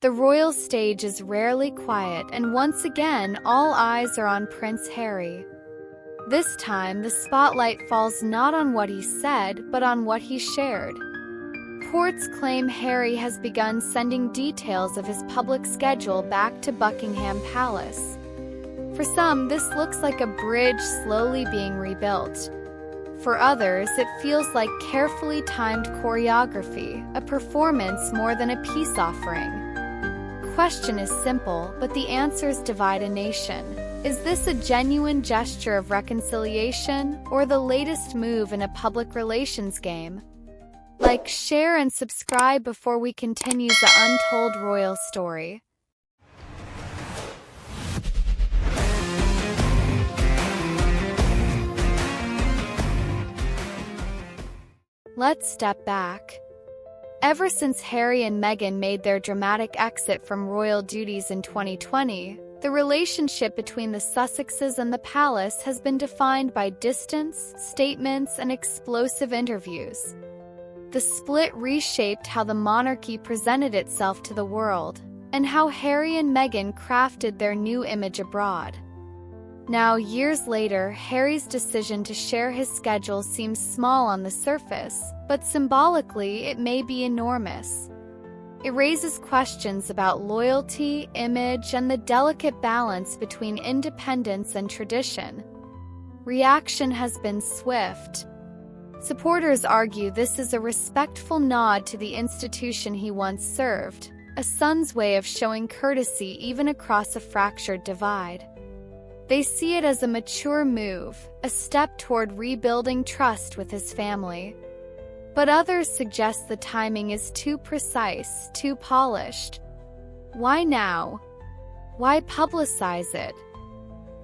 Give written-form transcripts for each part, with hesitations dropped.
The royal stage is rarely quiet, and once again all eyes are on Prince Harry. This time the spotlight falls not on what he said, but on what he shared. Reports claim Harry has begun sending details of his public schedule back to Buckingham Palace. For some, this looks like a bridge slowly being rebuilt. For others, it feels like carefully timed choreography, a performance more than a peace offering. The question is simple, but the answers divide a nation. Is this a genuine gesture of reconciliation, or the latest move in a public relations game? Like, share, and subscribe before we continue the untold royal story. Let's step back. Ever since Harry and Meghan made their dramatic exit from royal duties in 2020, the relationship between the Sussexes and the palace has been defined by distance, statements, and explosive interviews. The split reshaped how the monarchy presented itself to the world, and how Harry and Meghan crafted their new image abroad. Now, years later, Harry's decision to share his schedule seems small on the surface, but symbolically it may be enormous. It raises questions about loyalty, image, and the delicate balance between independence and tradition. Reaction has been swift. Supporters argue this is a respectful nod to the institution he once served, a son's way of showing courtesy even across a fractured divide. They see it as a mature move, a step toward rebuilding trust with his family. But others suggest the timing is too precise, too polished. Why now? Why publicize it?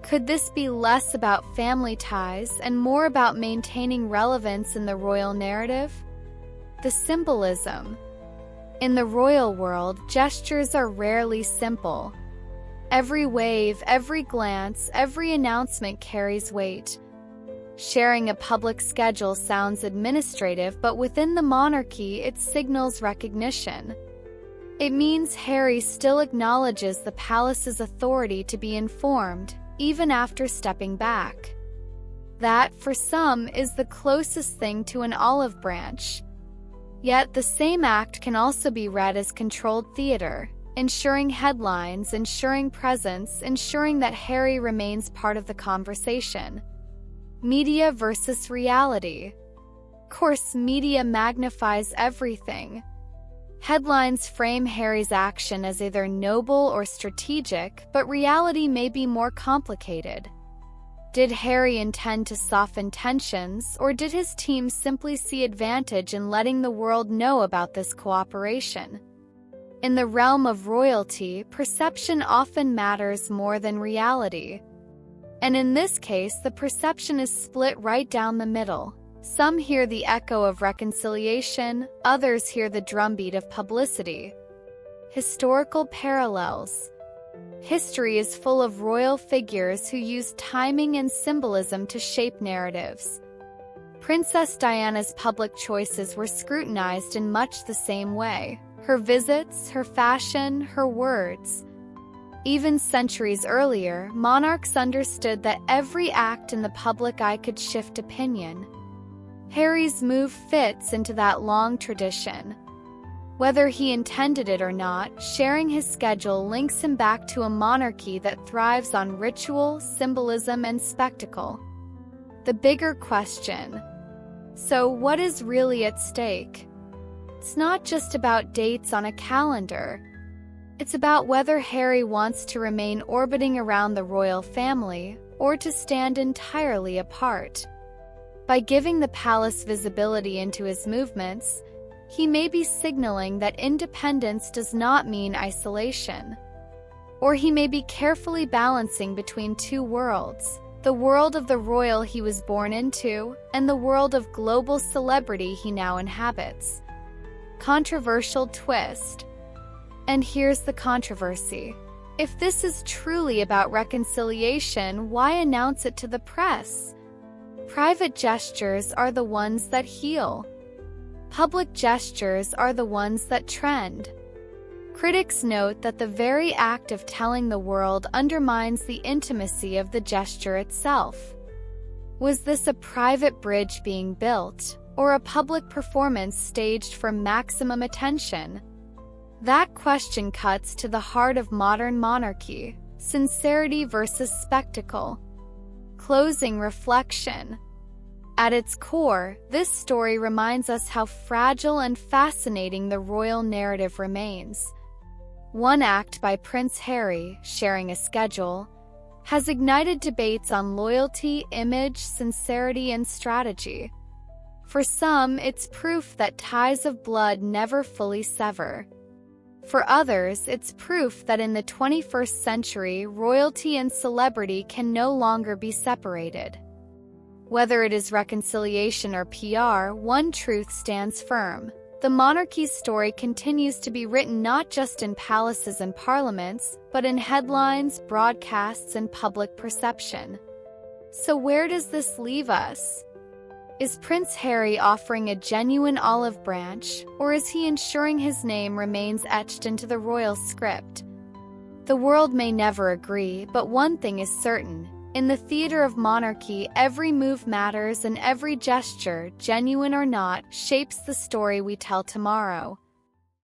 Could this be less about family ties and more about maintaining relevance in the royal narrative? The symbolism. In the royal world, gestures are rarely simple. Every wave, every glance, every announcement carries weight. Sharing a public schedule sounds administrative, but within the monarchy, it signals recognition. It means Harry still acknowledges the palace's authority to be informed, even after stepping back. That, for some, is the closest thing to an olive branch. Yet the same act can also be read as controlled theater, ensuring headlines, ensuring presence, ensuring that Harry remains part of the conversation. Media versus reality. Of course, media magnifies everything. Headlines frame Harry's action as either noble or strategic, but reality may be more complicated. Did Harry intend to soften tensions, or did his team simply see advantage in letting the world know about this cooperation? In the realm of royalty, perception often matters more than reality. And in this case, the perception is split right down the middle. Some hear the echo of reconciliation, others hear the drumbeat of publicity. Historical parallels. History is full of royal figures who use timing and symbolism to shape narratives. Princess Diana's public choices were scrutinized in much the same way. Her visits, her fashion, her words. Even centuries earlier, monarchs understood that every act in the public eye could shift opinion. Harry's move fits into that long tradition. Whether he intended it or not, sharing his schedule links him back to a monarchy that thrives on ritual, symbolism, and spectacle. The bigger question: so what is really at stake? It's not just about dates on a calendar. It's about whether Harry wants to remain orbiting around the royal family, or to stand entirely apart. By giving the palace visibility into his movements, he may be signaling that independence does not mean isolation. Or he may be carefully balancing between two worlds, the world of the royal he was born into, and the world of global celebrity he now inhabits. Controversial twist. And here's the controversy. If this is truly about reconciliation, why announce it to the press? Private gestures are the ones that heal. Public gestures are the ones that trend. Critics note that the very act of telling the world undermines the intimacy of the gesture itself. Was this a private bridge being built, or a public performance staged for maximum attention? That question cuts to the heart of modern monarchy: sincerity versus spectacle. Closing reflection. At its core, this story reminds us how fragile and fascinating the royal narrative remains. One act by Prince Harry, sharing a schedule, has ignited debates on loyalty, image, sincerity, and strategy. For some, it's proof that ties of blood never fully sever. For others, it's proof that in the 21st century, royalty and celebrity can no longer be separated. Whether it is reconciliation or PR, one truth stands firm: the monarchy's story continues to be written not just in palaces and parliaments, but in headlines, broadcasts, and public perception. So where does this leave us? Is Prince Harry offering a genuine olive branch, or is he ensuring his name remains etched into the royal script? The world may never agree, but one thing is certain: in the theater of monarchy, every move matters and every gesture, genuine or not, shapes the story we tell tomorrow.